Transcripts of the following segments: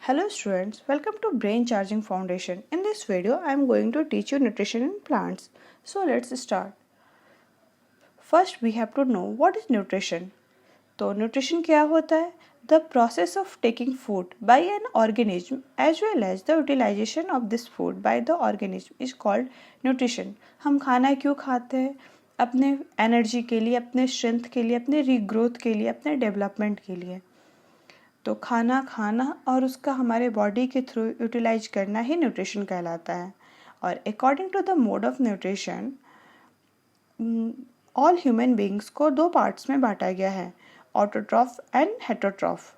Hello students, welcome to Brain Charging Foundation. In this video, I am going to teach you nutrition in plants. So let's start. First, we have to know what is nutrition. तो nutrition क्या होता है? The process of taking food by an organism as well as the utilization of this food by the organism is called nutrition. हम खाना क्यों खाते हैं? अपने एनर्जी के लिए, अपने स्ट्रेंथ के लिए, अपने रीग्रोथ के लिए, अपने डेवलपमेंट के लिए. तो खाना खाना और उसका हमारे बॉडी के थ्रू यूटिलाइज करना ही न्यूट्रिशन कहलाता है. और according to the mode of nutrition all human beings को दो पार्ट्स में बांटा गया है, autotroph and heterotroph.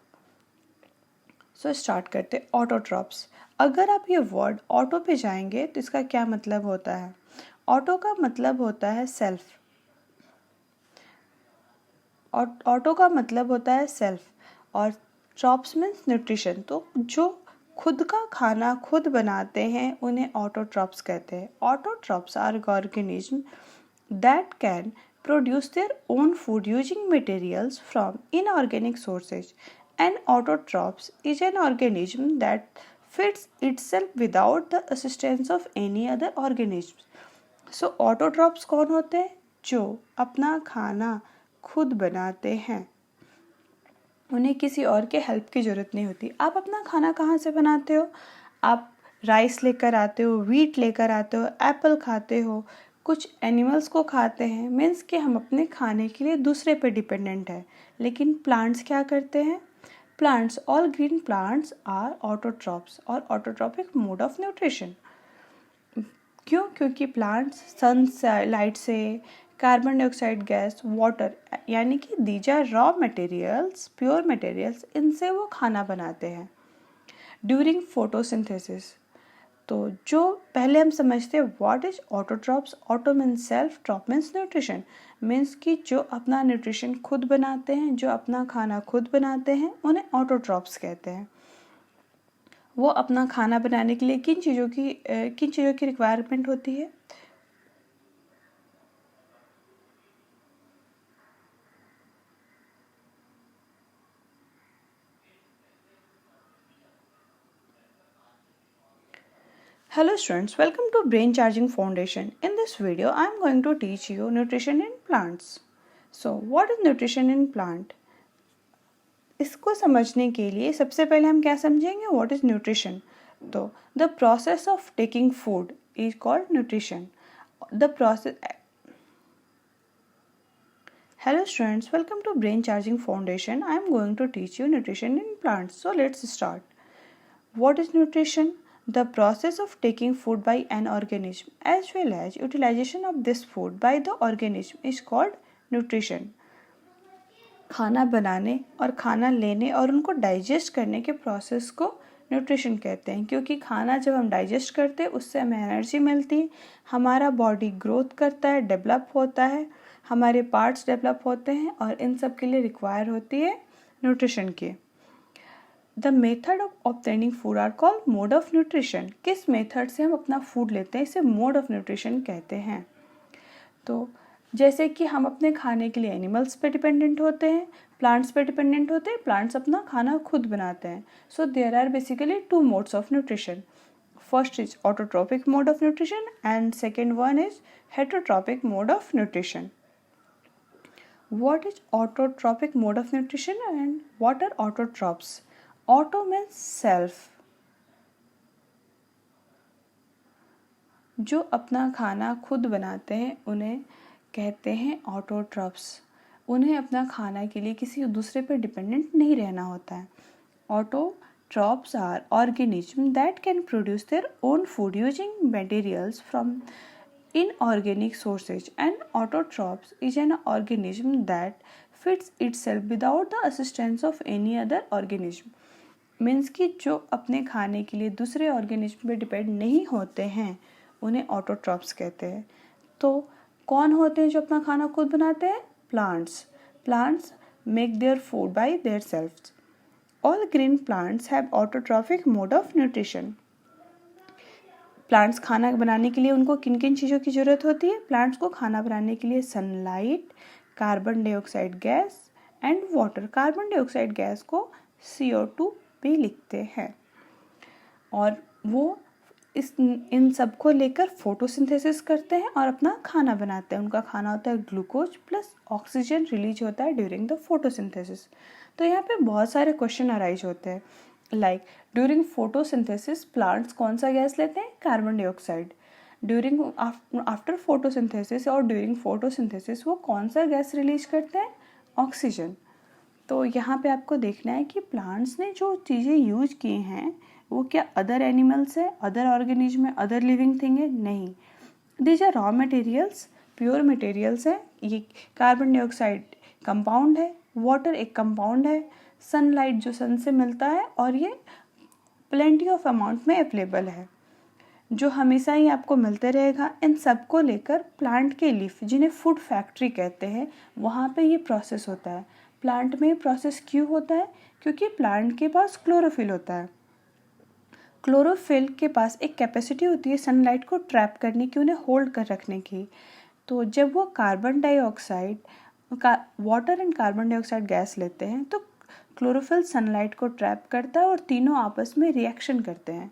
So start करते ऑटोट्रॉफ्स. अगर आप ये वर्ड ऑटो पे जाएंगे तो इसका क्या मतलब होता है? ऑटो का मतलब होता है सेल्फ. ऑटो का मतलब होता है सेल्फ और ट्रॉप्स मीन्स न्यूट्रिशन. तो जो खुद का खाना खुद बनाते हैं उन्हें ऑटोट्रॉप्स कहते हैं. Autotrophs are organism that can produce their own food using materials from inorganic sources. And autotrophs is an organism that feeds itself without the assistance of any other organism. So autotrophs कौन होते हैं? जो अपना खाना खुद बनाते हैं, उन्हें किसी और के हेल्प की ज़रूरत नहीं होती. आप अपना खाना कहाँ से बनाते हो? आप राइस लेकर आते हो, वीट लेकर आते हो, एप्पल खाते हो, कुछ एनिमल्स को खाते हैं. मीन्स कि हम अपने खाने के लिए दूसरे पे डिपेंडेंट है. लेकिन प्लांट्स क्या करते हैं? Plants, all green plants are autotrophs और ऑटोट्रॉपिक मोड ऑफ न्यूट्रिशन. क्यों? क्योंकि प्लांट्स सन लाइट से, कार्बन डाइऑक्साइड गैस, वाटर, यानी कि these are raw materials, pure materials, इनसे वो खाना बनाते हैं ड्यूरिंग फोटोसिंथेसिस. तो जो पहले हम समझते हैं what is autotrophs. Auto means self, troph means nutrition. Means कि जो अपना न्यूट्रिशन खुद बनाते हैं, जो अपना खाना खुद बनाते हैं, उन्हें ऑटोट्रॉप्स कहते हैं. वो अपना खाना बनाने के लिए किन चीज़ों की रिक्वायरमेंट होती है? Hello students, welcome to Brain Charging Foundation. In this video, I am going to teach you nutrition in plants. So, what is nutrition in plant? इसको समझने के लिए सबसे पहले हम क्या समझेंगे? What is nutrition? तो the process of taking food is called nutrition. The process. Hello students, welcome to Brain Charging Foundation. I am going to teach you nutrition in plants. So, let's start. What is nutrition? The process of taking food by an organism as well as utilization of this food by the organism is called nutrition. खाना बनाने और खाना लेने और उनको digest करने के process को न्यूट्रिशन कहते हैं. क्योंकि खाना जब हम डाइजेस्ट करते हैं उससे हमें एनर्जी मिलती है, हमारा बॉडी ग्रोथ करता है, डेवलप होता है, हमारे पार्ट्स डेवलप होते हैं और इन सब के लिए रिक्वायर होती है न्यूट्रिशन की. The method of obtaining food are called mode of nutrition. किस मेथड से हम अपना फूड लेते हैं इसे मोड ऑफ न्यूट्रिशन कहते हैं. तो जैसे कि हम अपने खाने के लिए एनिमल्स पे डिपेंडेंट होते हैं, प्लांट्स पे डिपेंडेंट होते हैं, प्लांट्स अपना खाना खुद बनाते हैं. So there are basically two modes of nutrition. First is autotrophic mode of nutrition and second one is heterotrophic mode of nutrition. What is autotrophic mode of nutrition and what are autotrophs? Auto means self. जो अपना खाना खुद बनाते हैं उन्हें कहते हैं autotrophs. उन्हें अपना खाना के लिए किसी दूसरे पर डिपेंडेंट नहीं रहना होता है. Autotrophs are organism that can produce their own food using materials from inorganic sources. And autotrophs is an organism that feeds itself without the assistance of any other organism. Means कि जो अपने खाने के लिए दूसरे ऑर्गेनिज्म पे depend नहीं होते हैं उन्हें ऑटोट्रॉप्स कहते हैं. तो कौन होते हैं जो अपना खाना खुद बनाते हैं? Plants. Plants make their food by their self. All green plants have autotrophic mode of nutrition. Plants खाना बनाने के लिए उनको किन किन चीज़ों की ज़रूरत होती है? प्लांट्स को खाना बनाने के लिए sunlight, carbon dioxide gas and water. Carbon dioxide gas को CO2 भी लिखते हैं. और वो इन सब को लेकर फोटोसिंथेसिस करते हैं और अपना खाना बनाते हैं। उनका खाना होता है ग्लूकोज प्लस ऑक्सीजन रिलीज होता है ड्यूरिंग द फोटोसिंथेसिस। तो यहाँ पे बहुत सारे क्वेश्चन अराइज होते हैं, लाइक ड्यूरिंग फोटोसिंथेसिस प्लांट्स कौन सा गैस लेते हैं? Carbon dioxide. During after photosynthesis और ड्यूरिंग फोटोसिंथेसिस वो कौन सा गैस रिलीज करते हैं? ऑक्सीजन। तो यहाँ पे आपको देखना है कि प्लांट्स ने जो चीज़ें यूज की हैं वो क्या अदर एनिमल्स है, अदर ऑर्गेनिज्म है, अदर लिविंग थिंग है? नहीं, these are raw materials, pure materials है। ये कार्बन डाइऑक्साइड कंपाउंड है, वाटर एक कंपाउंड है, सनलाइट जो सन से मिलता है, और ये प्लेंटी ऑफ अमाउंट में अवेलेबल है जो हमेशा ही आपको मिलते रहेगा। इन सब को लेकर प्लांट के लीफ, जिन्हें फूड फैक्ट्री कहते हैं, वहाँ पे ये प्रोसेस होता है। प्लांट में प्रोसेस क्यों होता है? क्योंकि प्लांट के पास क्लोरोफिल होता है। क्लोरोफिल के पास एक कैपेसिटी होती है सनलाइट को ट्रैप करने की, उन्हें होल्ड कर रखने की। तो जब वो carbon dioxide water and carbon dioxide gas लेते हैं तो क्लोरोफिल सनलाइट को ट्रैप करता है और तीनों आपस में रिएक्शन करते हैं।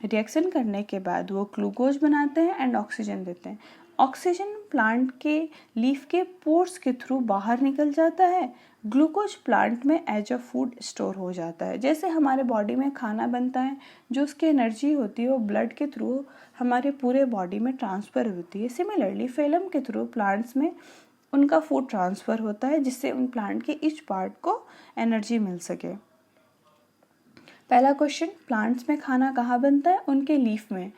रिएक्शन करने के बाद वो ग्लूकोज बनाते हैं एंड ऑक्सीजन देते हैं। ऑक्सीजन प्लांट के लीफ के पोर्स के थ्रू बाहर निकल जाता है। ग्लूकोज प्लांट में एज अ फूड स्टोर हो जाता है। जैसे हमारे बॉडी में खाना बनता है, जो उसकी एनर्जी होती है वो ब्लड के थ्रू हमारे पूरे बॉडी में ट्रांसफ़र होती है। सिमिलरली फेलम के थ्रू प्लांट्स में उनका फूड ट्रांसफ़र होता है, जिससे उन प्लांट के ईच पार्ट को एनर्जी मिल सके। पहला क्वेश्चन, प्लांट्स में खाना कहाँ बनता है? उनके लीफ में।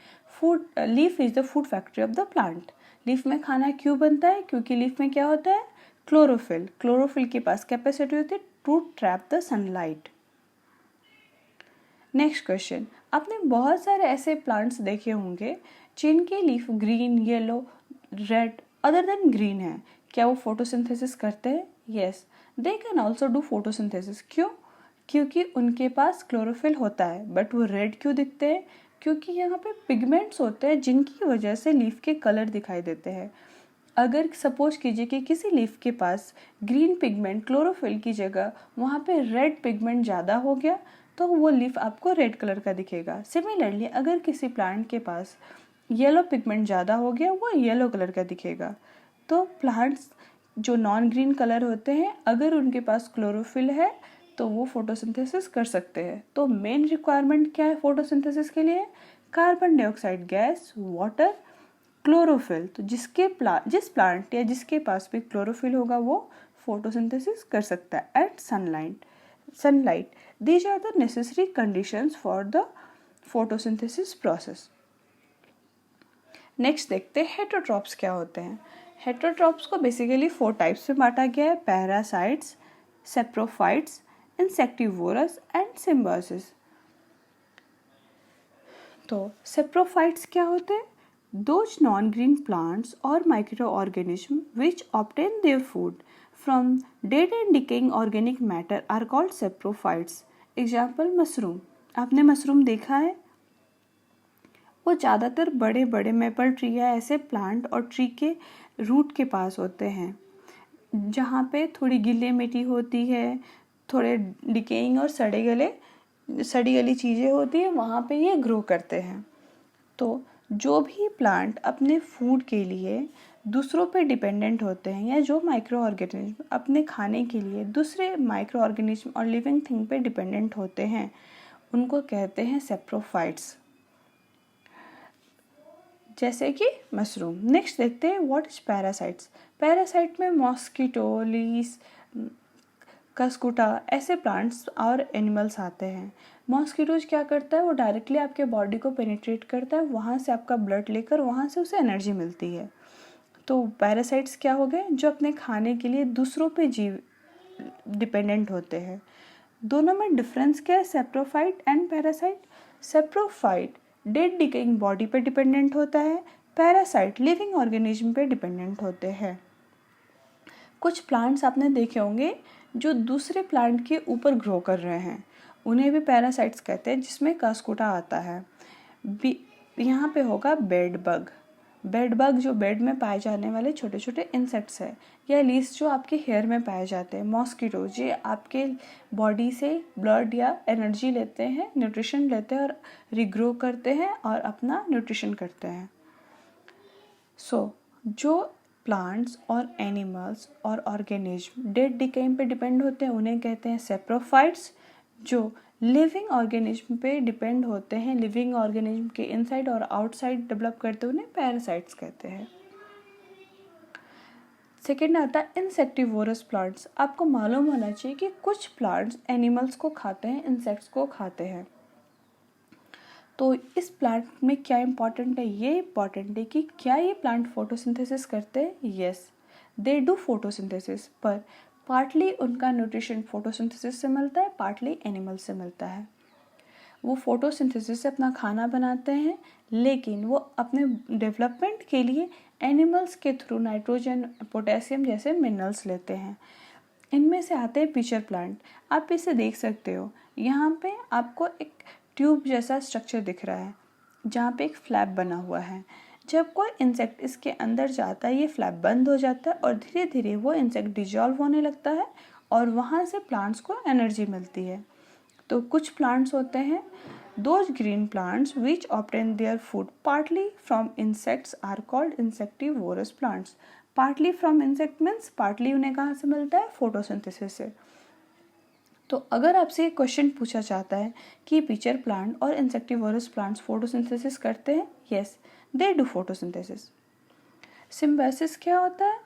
Leaf is the food factory of the plant. Leaf में खाना क्यों बनता है? क्योंकि लीफ में क्या होता है? क्लोरोफिल। क्लोरोफिल के पास कैपेसिटी होती है to trap the sunlight. Next question, आपने बहुत सारे ऐसे प्लांट्स देखे होंगे जिनके leaf green, yellow, red other than green है। क्या वो फोटोसिंथेसिस करते हैं? Yes, they can also do photosynthesis. क्यों? क्योंकि उनके पास क्लोरोफिल होता है। बट वो रेड क्यों दिखते हैं? क्योंकि यहाँ पे पिगमेंट्स होते हैं जिनकी वजह से लीफ के कलर दिखाई देते हैं। अगर सपोज कीजिए कि किसी लीफ के पास ग्रीन पिगमेंट क्लोरोफिल की जगह वहाँ पे रेड पिगमेंट ज़्यादा हो गया तो वो लीफ आपको रेड कलर का दिखेगा। सिमिलरली अगर किसी प्लांट के पास येलो पिगमेंट ज़्यादा हो गया वो येलो कलर का दिखेगा। तो प्लांट्स जो नॉन ग्रीन कलर होते हैं, अगर उनके पास क्लोरोफिल है तो वो फोटोसिंथेसिस कर सकते हैं। तो मेन रिक्वायरमेंट क्या है फोटोसिंथेसिस के लिए? Carbon dioxide gas, water, chlorophyll. तो जिस प्लांट या जिसके पास भी क्लोरोफिल होगा वो फोटोसिंथेसिस कर सकता है। And sunlight these are the necessary conditions for the photosynthesis process. Next देखते हैं हेटरोट्रॉप्स क्या होते हैं। हेटरोट्रॉप्स को बेसिकली 4 टाइप्स में बांटा गया है: parasites, saprophytes, insectivorous and symbiosis. तो सेप्रोफाइट्स क्या होते हैं? Those non-green plants or microorganisms which obtain their food from dead and decaying organic matter are called saprophytes. Example, mushroom. आपने मशरूम देखा है? वो ज़्यादातर बड़े बड़े मेपल ट्री या ऐसे प्लांट और ट्री के रूट के पास होते हैं जहाँ पे थोड़ी गीली मिट्टी होती है, थोड़े डिकेइंग और सड़ी गली चीज़ें होती है, वहाँ पे ये ग्रो करते हैं। तो जो भी प्लांट अपने फूड के लिए दूसरों पे डिपेंडेंट होते हैं या जो माइक्रो ऑर्गेनिज्म अपने खाने के लिए दूसरे माइक्रो ऑर्गेनिज्म और लिविंग थिंग पे डिपेंडेंट होते हैं, उनको कहते हैं सेप्रोफाइट्स, जैसे कि मशरूम। नेक्स्ट देखते हैं व्हाट इज पैरासाइट्स। पैरासाइट में मॉस्किटो, लीस, कस्कुटा ऐसे प्लांट्स और एनिमल्स आते हैं। मॉस्किटोज क्या करता है? वो डायरेक्टली आपके बॉडी को पेनिट्रेट करता है, वहाँ से आपका ब्लड लेकर वहाँ से उसे एनर्जी मिलती है। तो पैरासाइट्स क्या हो गए? जो अपने खाने के लिए दूसरों पे डिपेंडेंट होते हैं। दोनों में डिफरेंस क्या है? Saprophyte and parasite. Saprophyte dead decaying body पे डिपेंडेंट होता है, पैरासाइट लिविंग ऑर्गेनिज्म पे डिपेंडेंट होते हैं। कुछ प्लांट्स आपने देखे होंगे जो दूसरे प्लांट के ऊपर ग्रो कर रहे हैं, उन्हें भी पैरासाइट्स कहते हैं, जिसमें कास्कुटा आता है। यहाँ पे होगा बेड बग। बेड बग जो बेड में पाए जाने वाले छोटे छोटे इंसेक्ट्स हैं, या लीस्ट जो आपके हेयर में पाए जाते हैं, मॉस्किटो जो आपके बॉडी से ब्लड या एनर्जी लेते हैं, न्यूट्रिशन लेते हैं और रिग्रो करते हैं और अपना न्यूट्रिशन करते हैं। जो प्लांट्स और एनिमल्स और ऑर्गेनिज्म डेड डिकेइंग पे डिपेंड होते हैं उन्हें कहते हैं सेप्रोफाइट्स। जो लिविंग ऑर्गेनिज्म पे डिपेंड होते हैं, लिविंग ऑर्गेनिज्म के इनसाइड और आउटसाइड डेवलप करते हैं, उन्हें पैरासाइट्स कहते हैं। सेकेंड आता है इंसेक्टिवोरस प्लांट्स। आपको मालूम होना चाहिए कि कुछ प्लांट्स एनिमल्स को खाते हैं, इंसेक्ट्स को खाते हैं। तो इस प्लांट में क्या इम्पॉर्टेंट है, ये इम्पॉर्टेंट है कि क्या ये प्लांट फोटोसिंथेसिस करते हैं। यस, दे डू फोटोसिंथेसिस, पर पार्टली उनका न्यूट्रिशन फोटोसिंथेसिस से मिलता है, पार्टली एनिमल से मिलता है। वो फोटोसिंथेसिस से अपना खाना बनाते हैं, लेकिन वो अपने डेवलपमेंट के लिए एनिमल्स के थ्रू नाइट्रोजन, पोटेशियम जैसे मिनरल्स लेते हैं। इनमें से आते हैं पिचर प्लांट। आप इसे देख सकते हो, यहाँ पे आपको एक ट्यूब जैसा स्ट्रक्चर दिख रहा है जहाँ पे एक फ्लैप बना हुआ है। जब कोई इंसेक्ट इसके अंदर जाता है, ये फ्लैप बंद हो जाता है और धीरे धीरे वो इंसेक्ट डिजॉल्व होने लगता है और वहाँ से प्लांट्स को एनर्जी मिलती है। तो कुछ प्लांट्स होते हैं, those green plants which obtain their food partly from insects are called insectivorous plants. Partly from insect means partly उन्हें कहाँ से मिलता है, फोटोसिंथेसिस से। तो अगर आपसे एक क्वेश्चन पूछा जाता है कि पिचर प्लांट और इंसेक्टिवोरस प्लांट्स फोटोसिंथेसिस करते हैं, yes they do photosynthesis. Symbiosis क्या होता है?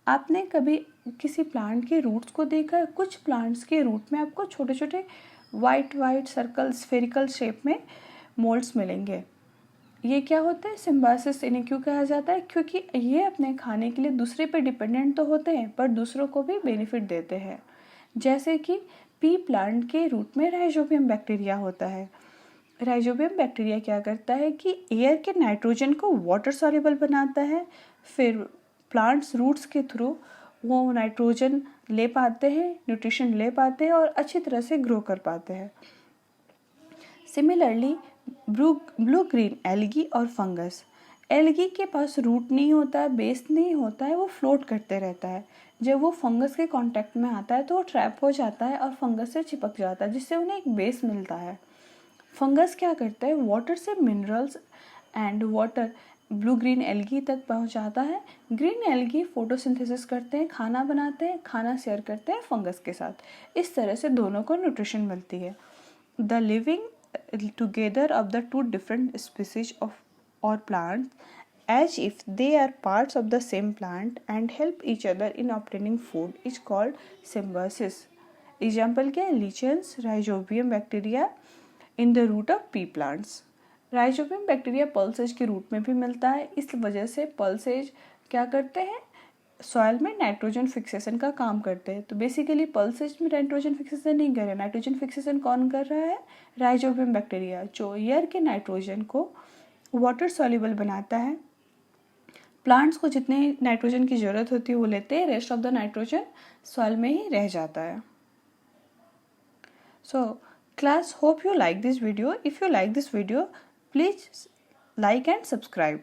आपने कभी किसी प्लांट के रूट्स को देखा है? कुछ प्लांट्स के रूट में आपको छोटे छोटे वाइट सर्कल स्फेरिकल शेप में मोल्ड्स मिलेंगे। ये क्या होता है? सिम्बायोसिस इन्हें क्यों कहा जाता है? क्योंकि ये अपने खाने के लिए दूसरे पे डिपेंडेंट तो होते हैं पर दूसरों को भी बेनिफिट देते हैं। जैसे कि पी प्लांट के रूट में राइजोबियम बैक्टीरिया होता है। राइजोबियम बैक्टीरिया क्या करता है कि एयर के नाइट्रोजन को वाटर सॉल्युबल बनाता है, फिर प्लांट्स रूट्स के थ्रू वो नाइट्रोजन ले पाते हैं, न्यूट्रिशन ले पाते हैं और अच्छी तरह से ग्रो कर पाते हैं। सिमिलरली ब्लू ग्रीन एल्गी और फंगस। एल्गी के पास रूट नहीं होता है, बेस नहीं होता है, वो फ्लोट करते रहता है। जब वो फंगस के कांटेक्ट में आता है तो वो ट्रैप हो जाता है और फंगस से चिपक जाता है, जिससे उन्हें एक बेस मिलता है। फंगस क्या करता है? वाटर से minerals and water blue green algae तक पहुंचाता है। ग्रीन एल्गी फोटोसिंथेसिस करते हैं, खाना बनाते हैं, खाना शेयर करते हैं फंगस के साथ। इस तरह से दोनों को न्यूट्रिशन मिलती है। The living together of the two different species of और plants as if they are parts of the same plant and help each other in obtaining food is called symbiosis. Example क्या है? lichens, rhizobium bacteria in the root of pea plants. Rhizobium bacteria pulses के root में भी मिलता है। इस वजह से पल्सेज क्या करते हैं? सॉइल में नाइट्रोजन फिक्सेशन का काम करते हैं। तो बेसिकली पल्सेज में नाइट्रोजन फिक्सेशन नहीं कर रहे, नाइट्रोजन फिक्सेशन कौन कर रहा है? राइजोबियम बैक्टीरिया, जो एयर के नाइट्रोजन को वाटर सॉल्युबल बनाता है। प्लांट्स को जितने नाइट्रोजन की ज़रूरत होती है वो लेते हैं, rest of the nitrogen soil में ही रह जाता है। So class, hope you like this video. If you like this video, please like and subscribe.